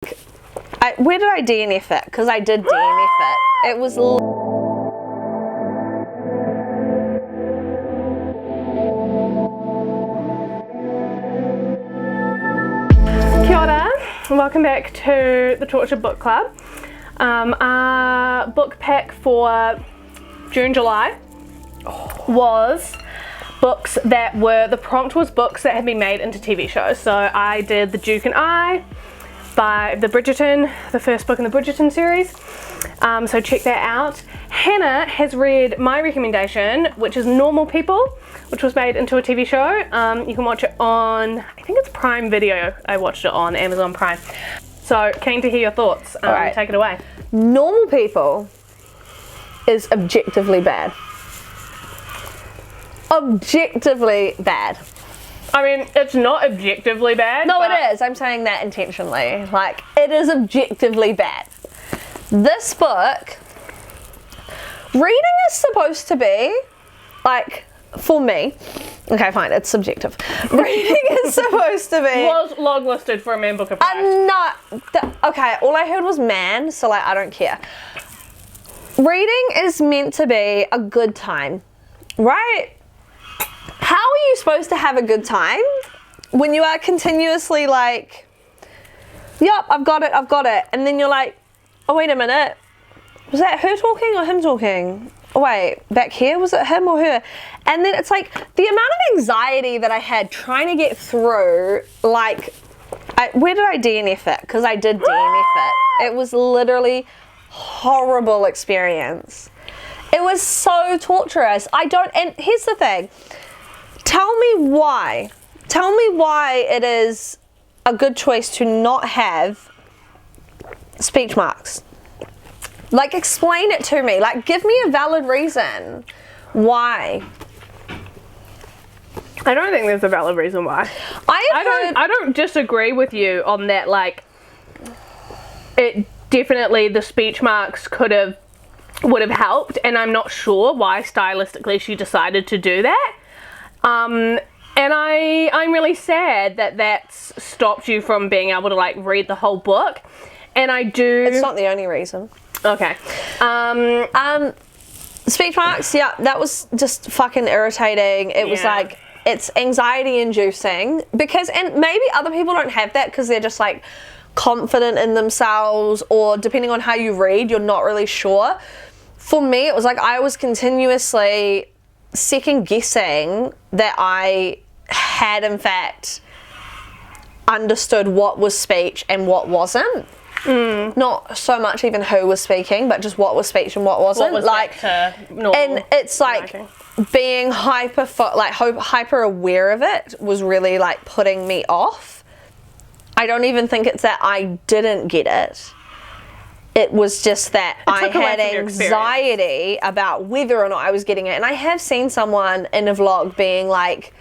Where did I DNF it? Because I did DNF it. It was... Kia ora, welcome back to the Tortured Book Club. Our book pack for June, July was books that were, the prompt was books that had been made into TV shows. So I did The Duke and I by the Bridgerton, the first book in the Bridgerton series. So check that out. Hannah has read my recommendation, which is Normal People, which was made into a TV show. You can watch it on, I think it's Prime Video. I watched it on Amazon Prime. So keen to hear your thoughts. All right. Take it away. Normal People is objectively bad. Objectively bad. I mean, it's not objectively bad. No, it is. I'm saying that intentionally. Like, it is objectively bad. This book, reading is supposed to be, like, for me, okay, fine, it's subjective. Reading is supposed to be... Was log listed for a man book of prize. Okay, all I heard was man, so, like, I don't care. Reading is meant to be a good time, right? How are you supposed to have a good time when you are continuously like, yep, I've got it, and then you're like, oh, wait a minute, was that her talking or him talking? Oh, wait, back here, was it him or her? And then it's like, the amount of anxiety that I had trying to get through, like, where did I DNF it? Because I did DNF it. It was literally horrible experience. It was so torturous. And here's the thing. Tell me why it is a good choice to not have speech marks. Like, explain it to me. Like, give me a valid reason. Why? I don't think there's a valid reason why. I don't disagree with you on that. Like, it definitely, the speech marks would have helped, and I'm not sure why stylistically she decided to do that. And I'm really sad that that's stopped you from being able to, like, read the whole book. And I do... It's not the only reason. Okay. Speech marks, yeah, that was just fucking irritating. It was like, it's anxiety inducing because, and maybe other people don't have that because they're just like confident in themselves, or depending on how you read, you're not really sure. For me, it was like I was continuously second guessing that I had in fact understood what was speech and what wasn't. Not so much even who was speaking, but just what was speech and what wasn't. What was like, normal, and it's like being hyper aware of it was really like putting me off. I don't even think it's that I didn't get it. It was just that I had anxiety about whether or not I was getting it. And I have seen someone in a vlog being like,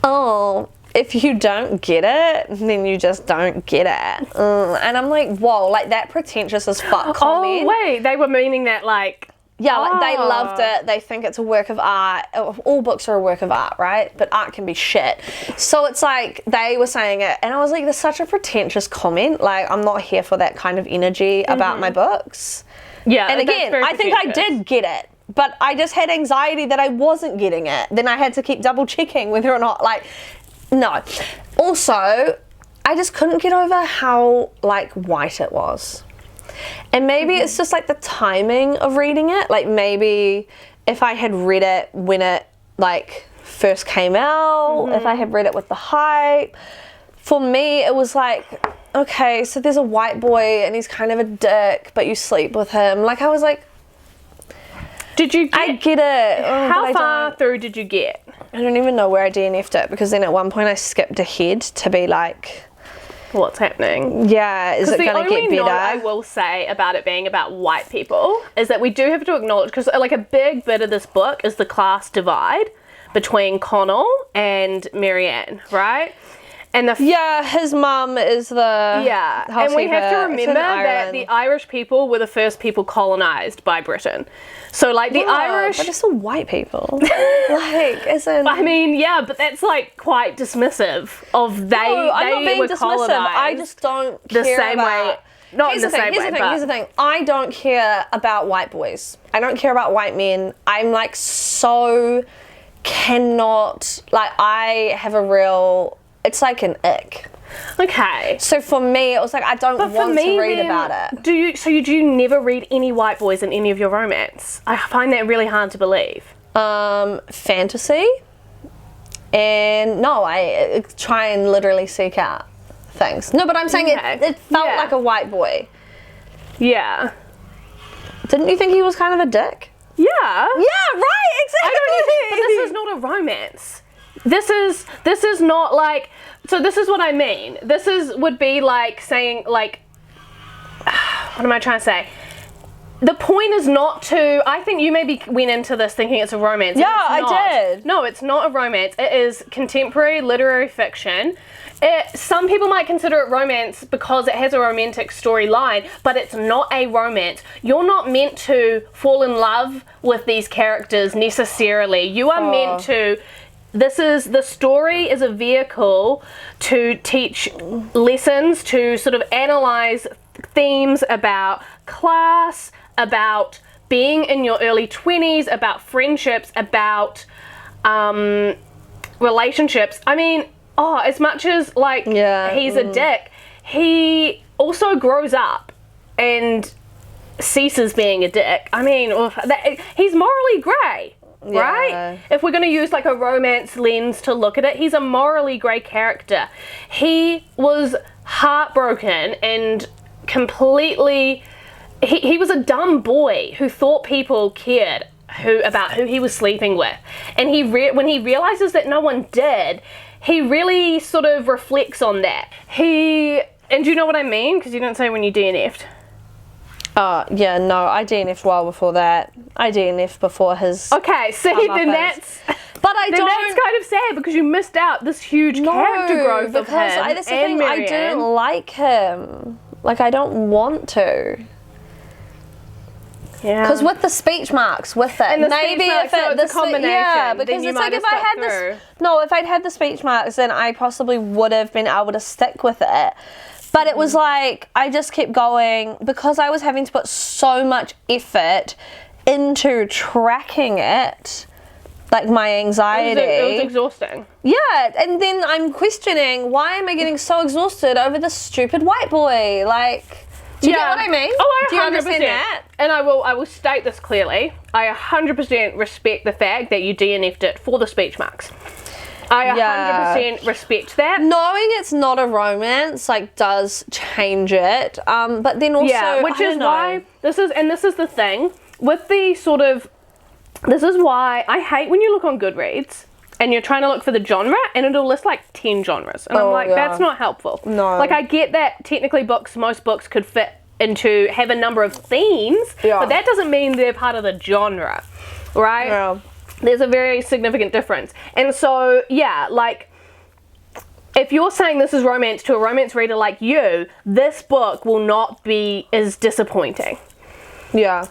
oh, if you don't get it, then you just don't get it. And I'm like, whoa, like that pretentious as fuck comment. Oh, wait, they were meaning that like... Yeah, like they loved it. They think it's a work of art. All books are a work of art, right? But art can be shit. So it's like they were saying it, and I was like, "There's such a pretentious comment. Like, I'm not here for that kind of energy about my books." Yeah, and again, I think I did get it, but I just had anxiety that I wasn't getting it. Then I had to keep double checking whether or not, like, no. Also, I just couldn't get over how like white it was. And maybe it's just like the timing of reading it. Like maybe if I had read it when it like first came out, if I had read it with the hype, for me it was like, okay, so there's a white boy and he's kind of a dick, but you sleep with him. Like I was like, did you get, I get it. How far through did you get? I don't even know where I DNF'd it, because then at one point I skipped ahead to be like, what's happening? Yeah, is it going to get better? The only note I will say about it being about white people is that we do have to acknowledge, because like a big bit of this book is the class divide between Connell and Marianne, right? And his mum is the and we have to remember that the Irish people were the first people colonized by Britain. So like the Irish, but it's all white people. Like, isn't? I mean, yeah, but that's like quite dismissive of they. No, I'm not being were dismissive. colonized I just don't the care same about. way. Not in the same way. Here's the thing. I don't care about white boys. I don't care about white men. I'm like cannot, like, I have a real, it's like an ick. Okay. So for me, it was like, I don't want to read about it. Do you never read any white boys in any of your romance? I find that really hard to believe. Fantasy. And no, I try and literally seek out things. No, but I'm saying it felt like a white boy. Yeah. Didn't you think he was kind of a dick? Yeah. Yeah, right, exactly. But this is not a romance. This is not like, so this is what I mean. Would be like saying, like, what am I trying to say? The point is not to, I think you maybe went into this thinking it's a romance. Yeah, I did. No, it's not a romance. It is contemporary literary fiction. Some people might consider it romance because it has a romantic storyline, but it's not a romance. You're not meant to fall in love with these characters necessarily. You are meant to, the story is a vehicle to teach lessons, to sort of analyze themes about class, about being in your early 20s, about friendships, about relationships. I mean, as much as like he's a dick, he also grows up and ceases being a dick. I mean, he's morally grey, right? If we're going to use like a romance lens to look at it, he's a morally grey character. He was heartbroken and completely, he was a dumb boy who thought people cared about who he was sleeping with. And when he realizes that no one did, he really sort of reflects on that. And do you know what I mean? Because you didn't say when you DNF'd. Yeah, no, I DNF'd well before that. I DNF'd before his. Okay, see, then that's. But that's kind of sad because you missed out this huge character growth of him. That's the thing, I didn't like him. Like, I don't want to. Yeah. Because with the speech marks, with it, and maybe if it's a combination, yeah, because it's like if I'd had the speech marks, then I possibly would have been able to stick with it. But it was like I just kept going because I was having to put so much effort into tracking it, like my anxiety. It was exhausting. Yeah, and then I'm questioning why am I getting so exhausted over this stupid white boy, like. Do you get what I mean? Oh, I 100%. Do you understand that? And I will state this clearly. I 100% respect the fact that you DNF'd it for the speech marks. I 100% respect that. Knowing it's not a romance, like, does change it. But then also, which is why this is the thing with the sort of. This is why I hate when you look on Goodreads and you're trying to look for the genre and it'll list like 10 genres. And I'm like, that's not helpful. No. Like, I get that technically most books could fit into, have a number of themes, but that doesn't mean they're part of the genre, right? Yeah. There's a very significant difference. And so, like, if you're saying this is romance to a romance reader like you, this book will not be as disappointing. Yeah.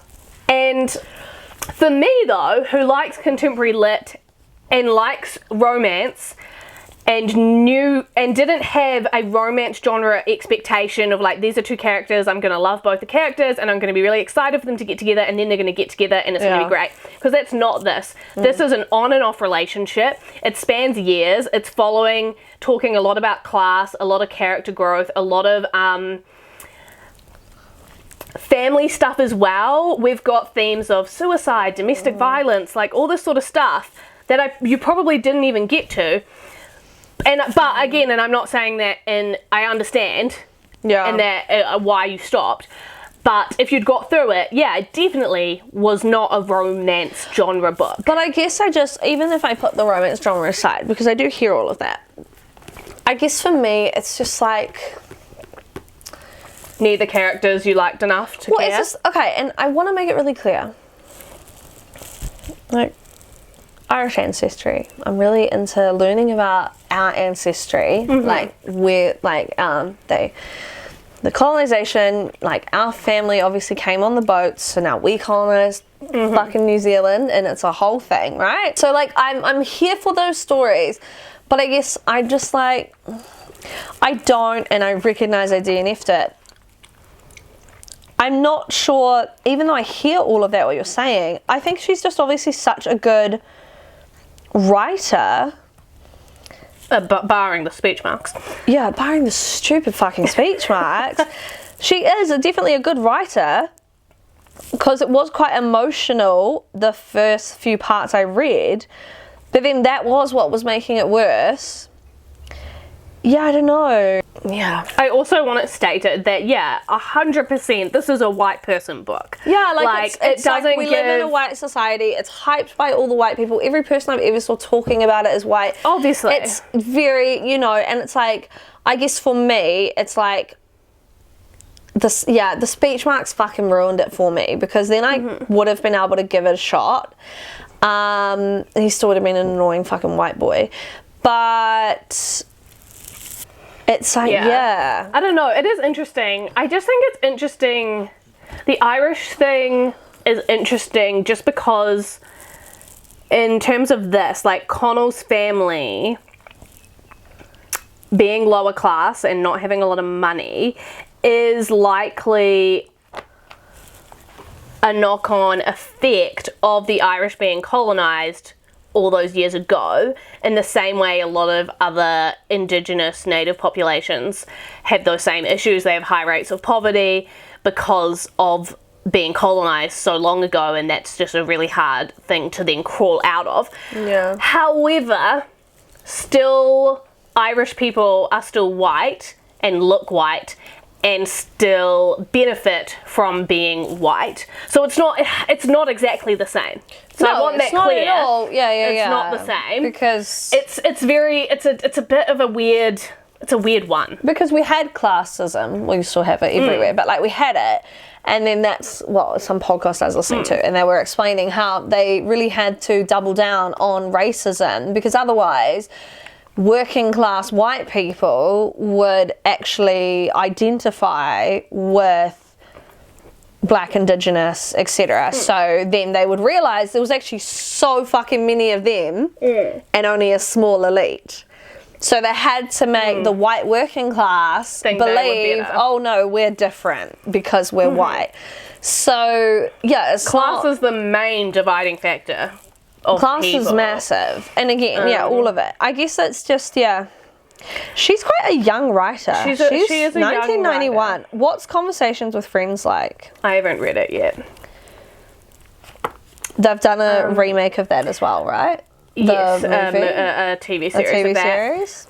And for me, though, who likes contemporary lit and likes romance and didn't have a romance genre expectation of like, these are two characters, I'm going to love both the characters and I'm going to be really excited for them to get together and then they're going to get together and it's going to be great. Because that's not this. This is an on and off relationship. It spans years. It's talking a lot about class, a lot of character growth, a lot of family stuff as well. We've got themes of suicide, domestic violence, like all this sort of stuff that you probably didn't even get to. But again, and I'm not saying that, and I understand, and that why you stopped. But if you'd got through it, it definitely was not a romance genre book. But I guess even if I put the romance genre aside, because I do hear all of that, I guess for me, it's just like. Neither characters you liked enough to care? It's just, okay, and I want to make it really clear. Like, Irish ancestry. I'm really into learning about our ancestry, like where, like the colonization. Like our family obviously came on the boats, so now we colonized fucking New Zealand, and it's a whole thing, right? So like I'm here for those stories, but I guess I just like I don't, and I recognize I DNF'd it. I'm not sure, even though I hear all of that, what you're saying, I think she's just obviously such a good writer. But barring the speech marks. Yeah, barring the stupid fucking speech marks. She is definitely a good writer, because it was quite emotional the first few parts I read, but then that was what was making it worse. Yeah, I don't know. Yeah. I also want it stated that 100% this is a white person book. Yeah, like it's it doesn't like we live in a white society. It's hyped by all the white people. Every person I've ever saw talking about it is white. Obviously. It's very, and it's like, I guess for me, it's like this. Yeah, the speech marks fucking ruined it for me, because then I would have been able to give it a shot. He still would have been an annoying fucking white boy, but. It's like, yeah. I don't know. It is interesting. I just think it's interesting. The Irish thing is interesting just because in terms of this, like Connell's family being lower class and not having a lot of money is likely a knock-on effect of the Irish being colonised all those years ago, in the same way a lot of other indigenous native populations have those same issues. They have high rates of poverty because of being colonized so long ago, and that's just a really hard thing to then crawl out of. Yeah. However, still Irish people are still white and look white and still benefit from being white. So it's not exactly the same. So I want that clear. Not at all. Yeah. It's not the same, because it's a bit of a weird. It's a weird one. Because we had classism. Well, you still have it everywhere, but like we had it. And then that's what some podcast I was listening to, and they were explaining how they really had to double down on racism, because otherwise working class white people would actually identify with black, indigenous, etc. So then they would realise there was actually so fucking many of them and only a small elite. So they had to make the white working class believe, oh no, we're different because we're white. So yeah, it's class is the main dividing factor. Class is massive, and again, all of it. I guess it's just she's quite a young writer. She is a 1991. Young writer. What's Conversations with Friends like? I haven't read it yet. They've done a remake of that as well, right? Yes, a TV series. A TV series.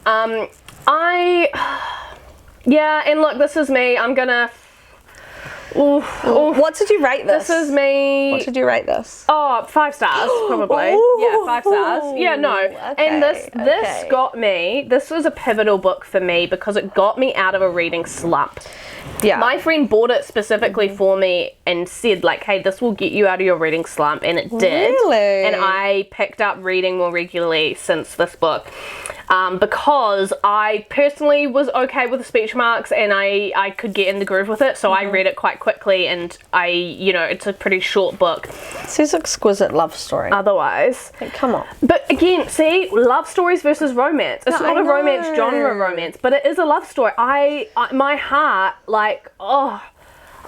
And look, this is me. I'm gonna. What did you rate this? This is me. What did you rate this? Oh, 5 stars, probably. Yeah, 5 stars. Yeah, no. Okay, and this got me, this was a pivotal book for me because it got me out of a reading slump. Yeah. My friend bought it specifically for me and said, like, hey, this will get you out of your reading slump, and it did. Really? And I picked up reading more regularly since this book. Because I personally was okay with the speech marks, and I could get in the groove with it, so I read it quite quickly, and it's a pretty short book. It's his exquisite love story. Otherwise. Like, come on. But again, see, love stories versus romance. It's not a romance genre romance, but it is a love story. My heart, like,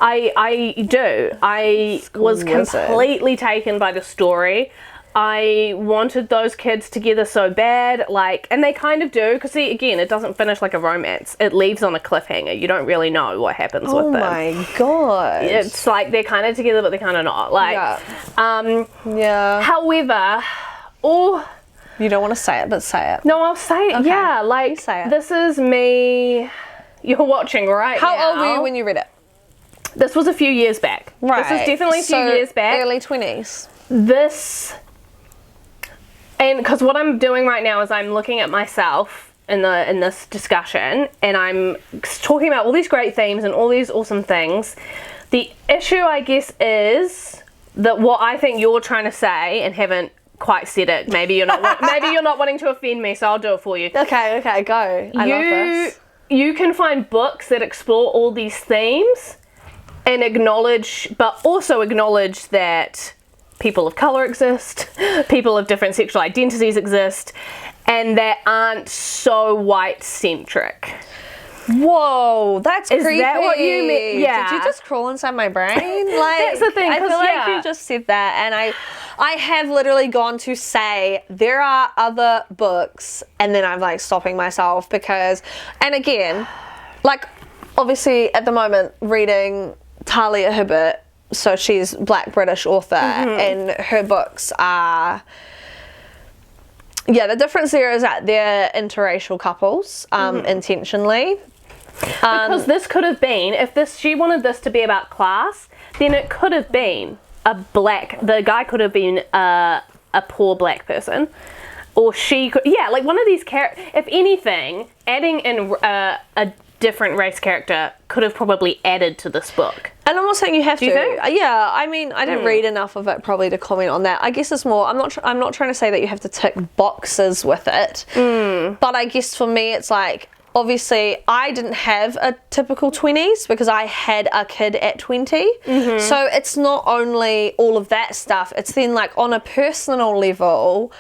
I do. I was completely taken by the story. I wanted those kids together so bad, like, and they kind of do, because see, again, it doesn't finish like a romance. It leaves on a cliffhanger. You don't really know what happens with them. Oh my god. It's like they're kind of together, but they're kind of not. Like, however, you don't want to say it, but say it. No, I'll say it. Okay. Yeah, like, you say it. This is me. You're watching right now. How old were you when you read it? This was a few years back. Right. This was definitely a few years back. Early 20s. And because what I'm doing right now is I'm looking at myself in this discussion, and I'm talking about all these great themes and all these awesome things. The issue, I guess, is that what I think you're trying to say and haven't quite said it. Maybe you're not wanting to offend me, so I'll do it for you. Okay, go. I love this. You can find books that explore all these themes and but also acknowledge that people of color exist, people of different sexual identities exist, and that aren't so white-centric. Whoa, that's creepy. Is that what you mean? Yeah. Did you just crawl inside my brain? Like, that's the thing. I feel like you just said that, and I have literally gone to say there are other books, and then I'm like stopping myself because, and again, like obviously at the moment reading Talia Hibbert, so she's Black British author, and her books are. Yeah, the difference there is that they're interracial couples, intentionally. Because this could have been, she wanted this to be about class, then it could have been the guy could have been a poor black person. Or she could, like one of these characters, if anything, adding in a different race character could have probably added to this book. And I'm not saying you have to. Do you think? Yeah, I mean, I didn't read enough of it probably to comment on that. I guess it's more, I'm not trying to say that you have to tick boxes with it. But I guess for me, it's like, obviously, I didn't have a typical 20s because I had a kid at 20. So it's not only all of that stuff, it's then like on a personal level,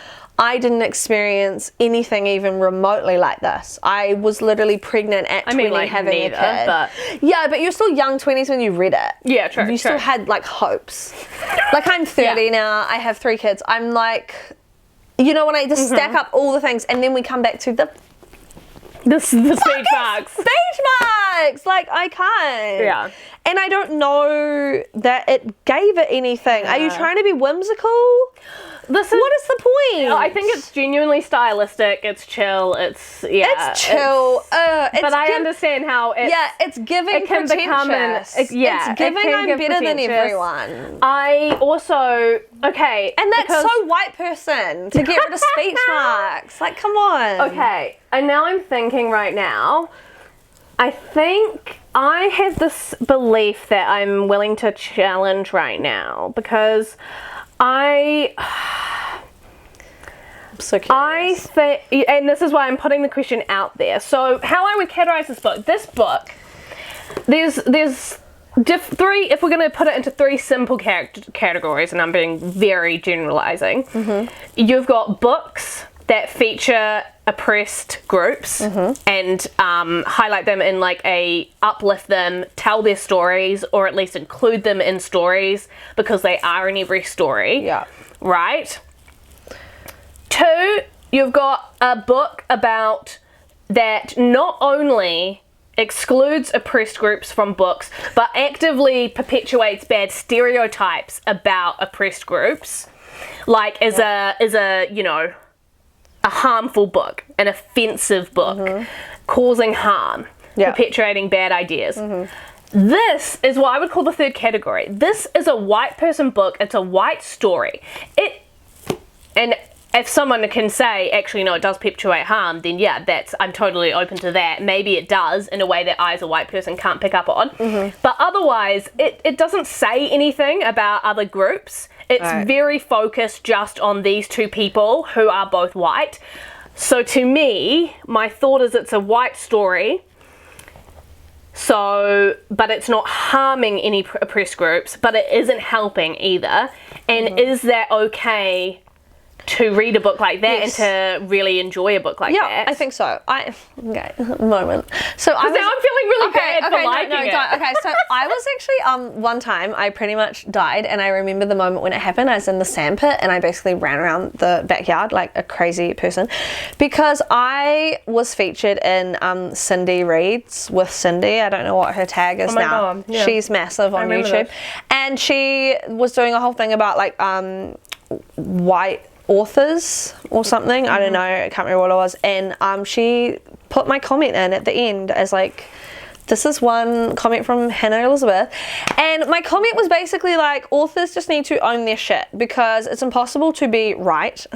I didn't experience anything even remotely like this. I was literally pregnant at 20 having a kid. But... Yeah, but you're still young 20s when you read it. Yeah, true. You still had like hopes. Like I'm 30 now, I have 3 kids. I'm like, you know, when I just stack up all the things and then we come back to the speech marks. Speech marks! Like, I can't. Yeah. And I don't know that it gave it anything. Are you trying to be whimsical? What is the point? I think it's genuinely stylistic. It's chill. It's chill. But I understand how it's giving it can pretentious. It's giving I'm better than everyone. I also and that's so white person to get rid of speech marks. Like, come on. Okay, and now I'm thinking right now. I think I have this belief that I'm willing to challenge right now because I'm so curious. And this is why I'm putting the question out there. So how I would categorize this book, there's 3, if we're going to put it into 3 simple categories, and I'm being very generalizing, you've got books that feature oppressed groups and highlight them in like uplift them, tell their stories, or at least include them in stories because they are in every story. Yeah. Right? 2, you've got a book about that not only excludes oppressed groups from books, but actively perpetuates bad stereotypes about oppressed groups. Like is a you know, a harmful book, an offensive book, causing harm, perpetuating bad ideas. This is what I would call the 3rd category. This is a white person book. It's a white story. And if someone can say, actually, no, it does perpetuate harm, then I'm totally open to that. Maybe it does in a way that I as a white person can't pick up on. But otherwise, it doesn't say anything about other groups. It's very focused just on these 2 people who are both white. So to me, my thought is it's a white story. So, but it's not harming any oppressed groups, but it isn't helping either. And is that okay to read a book like that and to really enjoy a book like that? Yeah, I think so. Moment. So now I'm feeling really bad for liking it. Okay, so I was actually one time I pretty much died, and I remember the moment when it happened. I was in the sandpit and I basically ran around the backyard like a crazy person because I was featured in Cindy Reads with Cindy. I don't know what her tag is now. God, yeah. She's massive on YouTube, and she was doing a whole thing about like white authors or something. I don't know, I can't remember what it was, and she put my comment in at the end as like, this is one comment from Hannah Elizabeth, and my comment was basically like, authors just need to own their shit because it's impossible to be right.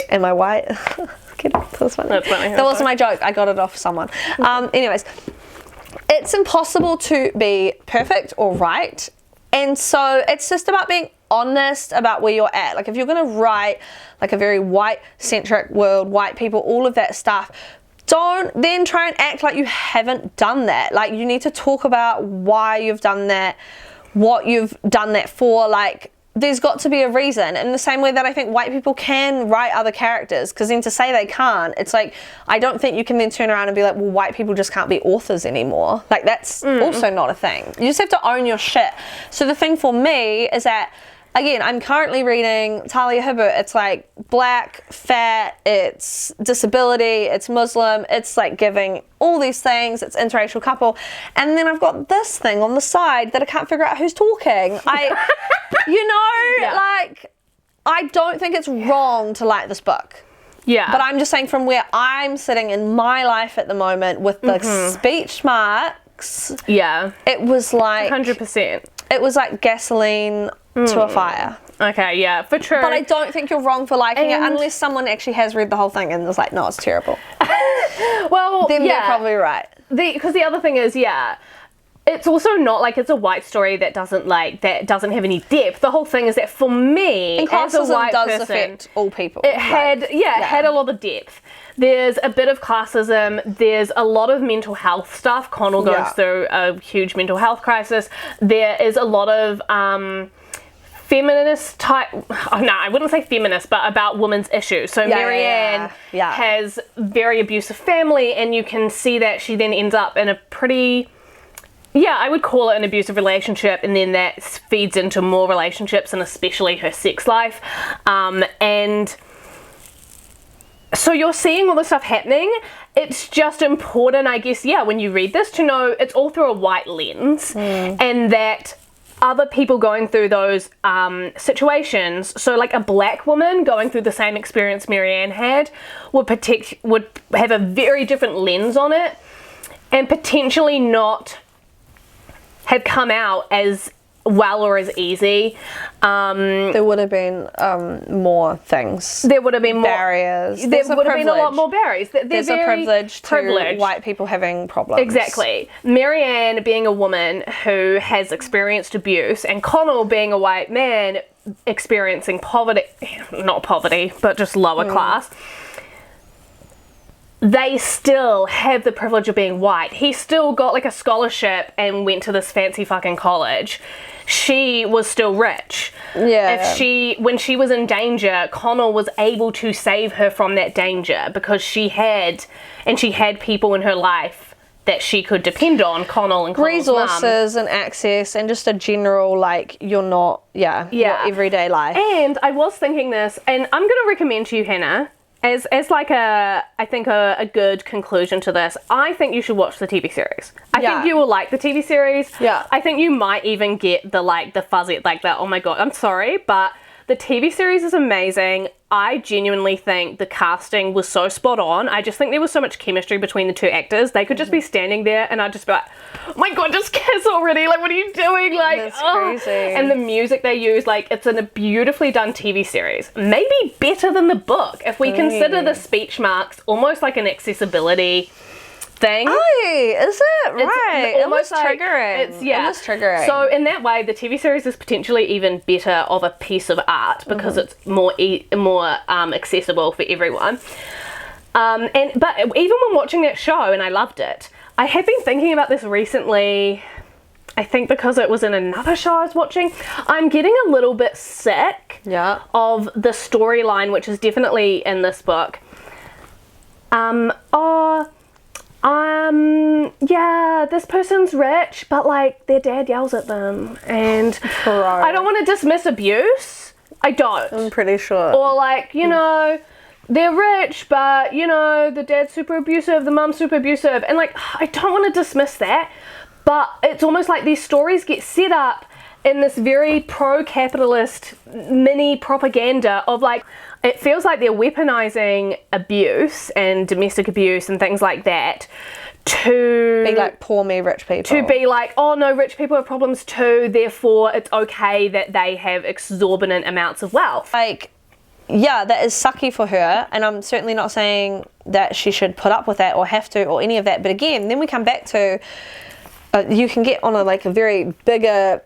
Am I white? That was funny. That wasn't my joke, I got it off someone. Anyways, it's impossible to be perfect or right And so it's just about being honest about where you're at. Like if you're going to write like a very white-centric world, white people, all of that stuff, don't then try and act like you haven't done that. Like you need to talk about why you've done that, what you've done that for. Like there's got to be a reason. In the same way that I think white people can write other characters, because then to say they can't, it's like, I don't think you can then turn around and be like, well, white people just can't be authors anymore. Like that's also not a thing. You just have to own your shit. So the thing for me is that, again, I'm currently reading Talia Hibbert. It's like black, fat, it's disability, it's Muslim, it's like giving all these things, it's interracial couple. And then I've got this thing on the side that I can't figure out who's talking. Like, I don't think it's wrong to like this book. Yeah. But I'm just saying from where I'm sitting in my life at the moment with the speech marks. Yeah. It was like 100%. It was like gasoline to a fire. Okay, yeah, for true. But I don't think you're wrong for liking it unless someone actually has read the whole thing and was like, no, it's terrible. Well, then they're probably right. Because the other thing is, it's also not like it's a white story that doesn't have any depth. The whole thing is that for me, as a white person, affect all people. It had a lot of depth. There's a bit of classism. There's a lot of mental health stuff. Connell goes through a huge mental health crisis. There is a lot of feminist type, I wouldn't say feminist, but about women's issues. So Marianne has very abusive family, and you can see that she then ends up in a pretty, I would call it an abusive relationship, and then that feeds into more relationships and especially her sex life. And so you're seeing all this stuff happening. It's just important, I guess, when you read this, to know it's all through a white lens, and that other people going through those situations, so like a black woman going through the same experience Marianne had, would have a very different lens on it, and potentially not have come out as well or as easy. There would have been more things. There would have been more barriers. There would have been a lot more barriers. There's a privilege to white people having problems. Exactly. Marianne being a woman who has experienced abuse, and Connell being a white man experiencing poverty, not poverty, but just lower class. They still have the privilege of being white. He still got like a scholarship and went to this fancy fucking college. She was still rich. Yeah. When she was in danger, Connell was able to save her from that danger because she had people in her life that she could depend on, Connell and Connell's resources and access, and just a general, like, you're not, your everyday life. And I was thinking this, and I'm going to recommend to you, Hannah, as like I think a good conclusion to this, I think you should watch the TV series. I think you will like the TV series. Yeah. I think you might even get the fuzzy, like that, oh my God, I'm sorry, but the TV series is amazing. I genuinely think the casting was so spot on. I just think there was so much chemistry between the two actors. They could just be standing there and I'd just be like, oh my God, just kiss already. Like, what are you doing? Like, that's crazy. And the music they use, like, it's a beautifully done TV series. Maybe better than the book. If we consider the speech marks almost like an accessibility thing. Oh, is it? Right. It's almost like, triggering. Almost triggering. So in that way, the TV series is potentially even better of a piece of art because it's more accessible for everyone. But even when watching that show, and I loved it, I have been thinking about this recently. I think because it was in another show I was watching, I'm getting a little bit sick of the storyline, which is definitely in this book. This person's rich, but like their dad yells at them, and I don't want to dismiss abuse. I don't. I'm pretty sure. Or like, they're rich, but the dad's super abusive, the mum's super abusive, and like, I don't want to dismiss that, but it's almost like these stories get set up in this very pro-capitalist mini propaganda of like, it feels like they're weaponizing abuse and domestic abuse and things like that to be like, poor me, rich people. To be like, oh no, rich people have problems too, therefore it's okay that they have exorbitant amounts of wealth. Like, that is sucky for her, and I'm certainly not saying that she should put up with that or have to or any of that, but again, then we come back to you can get on a very bigger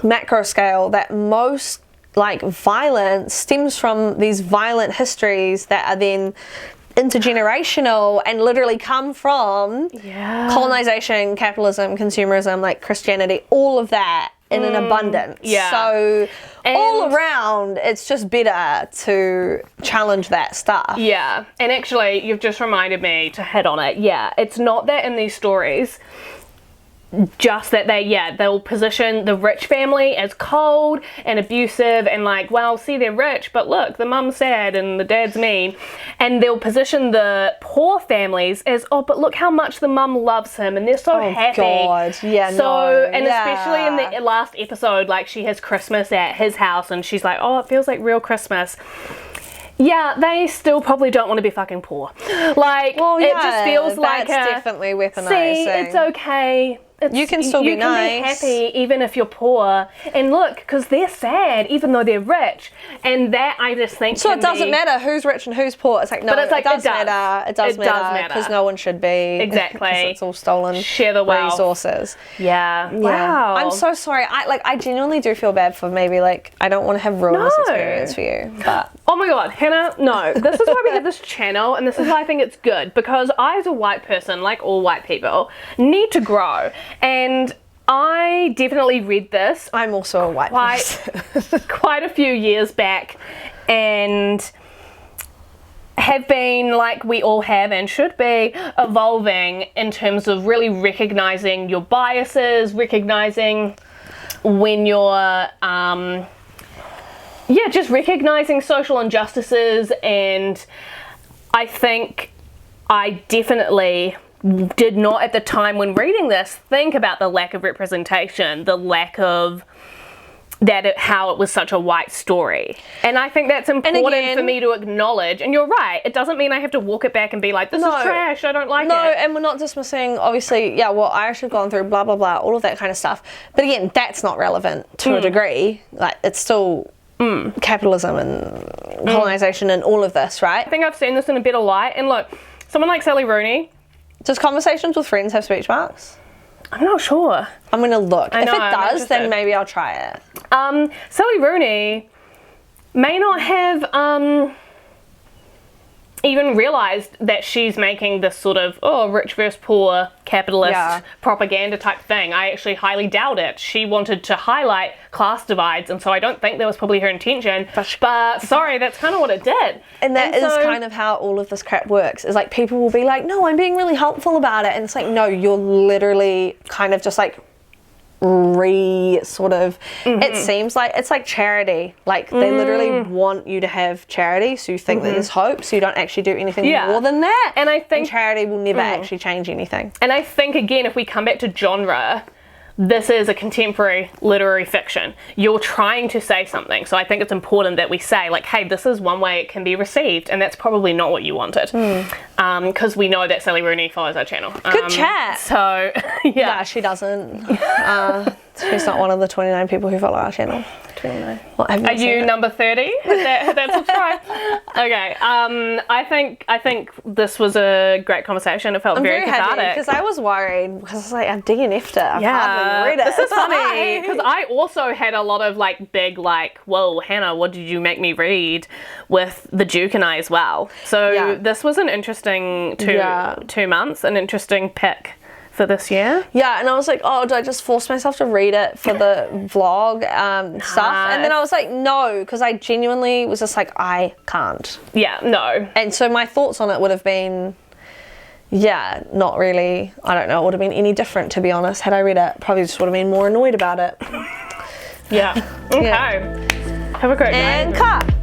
macro scale that most like violence stems from these violent histories that are then intergenerational and literally come from colonization, capitalism, consumerism, like Christianity, all of that in an abundance. So all around, it's just better to challenge that stuff. Yeah, and actually, you've just reminded me to hit on it. Yeah, it's not that in these stories, just that they'll position the rich family as cold and abusive and like, well, see, they're rich, but look, the mum's sad and the dad's mean. And they'll position the poor families as, oh, but look how much the mum loves him and they're so happy. God, yeah, especially in the last episode, like she has Christmas at his house and she's like, oh, it feels like real Christmas. Yeah, they still probably don't want to be fucking poor. Like, it just feels like that's definitely weaponizing. See, it's okay. You can still be nice. You can be happy even if you're poor. And look, because they're sad even though they're rich. And that, I just think, so it doesn't matter who's rich and who's poor. It's like, no, but it's like, it does matter. It does matter because no one should be. Exactly. Because it's all stolen Share the wealth. Resources. Yeah. Wow. I'm so sorry. I genuinely do feel bad for maybe, like, I don't want to have ruined this experience for you. But oh my God, Hannah, no. This is why we have this channel, and this is why I think it's good, because I, as a white person, like all white people, need to grow. And I definitely read this. I'm also a white person. Quite a few years back, and have been, like we all have and should be, evolving in terms of really recognizing your biases, recognizing when you're just recognizing social injustices. And I think I definitely did not at the time when reading this think about the lack of representation, the lack of how it was such a white story. And I think that's important for me to acknowledge. And you're right, it doesn't mean I have to walk it back and be like, this is trash, I don't like it. No, and we're not dismissing, obviously, what Irish have gone through, blah, blah, blah, all of that kind of stuff. But again, that's not relevant to a degree. Like, it's still capitalism and colonization and all of this, right? I think I've seen this in a better light. And look, someone like Sally Rooney. Does conversations with friends have speech marks? I'm not sure. I'm going to look. If it does, then maybe I'll try it. Sally Rooney may not have even realised that she's making this sort of, rich versus poor capitalist propaganda type thing. I actually highly doubt it. She wanted to highlight class divides, and so I don't think that was probably her intention. But sorry, that's kind of what it did. And that is kind of how all of this crap works. Is like people will be like, no, I'm being really helpful about it. And it's like, no, you're literally kind of just like it seems like it's like charity. Like they literally want you to have charity, so you think that there's hope, so you don't actually do anything more than that. And I think charity will never actually change anything. And I think, again, if we come back to genre, this is a contemporary literary fiction. You're trying to say something, so I think it's important that we say, like, hey, this is one way it can be received, and that's probably not what you wanted. Because we know that Sally Rooney follows our channel. Good chat. So, yeah, she doesn't. She's not one of the 29 people who follow our channel. 29. Well, are you number 30? Hit that subscribe. Okay. I think this was a great conversation. It felt very cathartic. Because I was worried because I was like, I've DNF'd it. I've hardly read it. This is funny because I also had a lot of like big like, whoa, Hannah, what did you make me read with the Duke and I as well. So this was an interesting 2 months, an interesting pick for this year. Yeah, and I was like, oh, do I just force myself to read it for the vlog stuff? And then I was like, no, because I genuinely was just like, I can't. Yeah, no. And so my thoughts on it would have been, not really, I don't know, it would have been any different, to be honest. Had I read it, probably just would have been more annoyed about it. Yeah. Okay. Have a great night. And cut.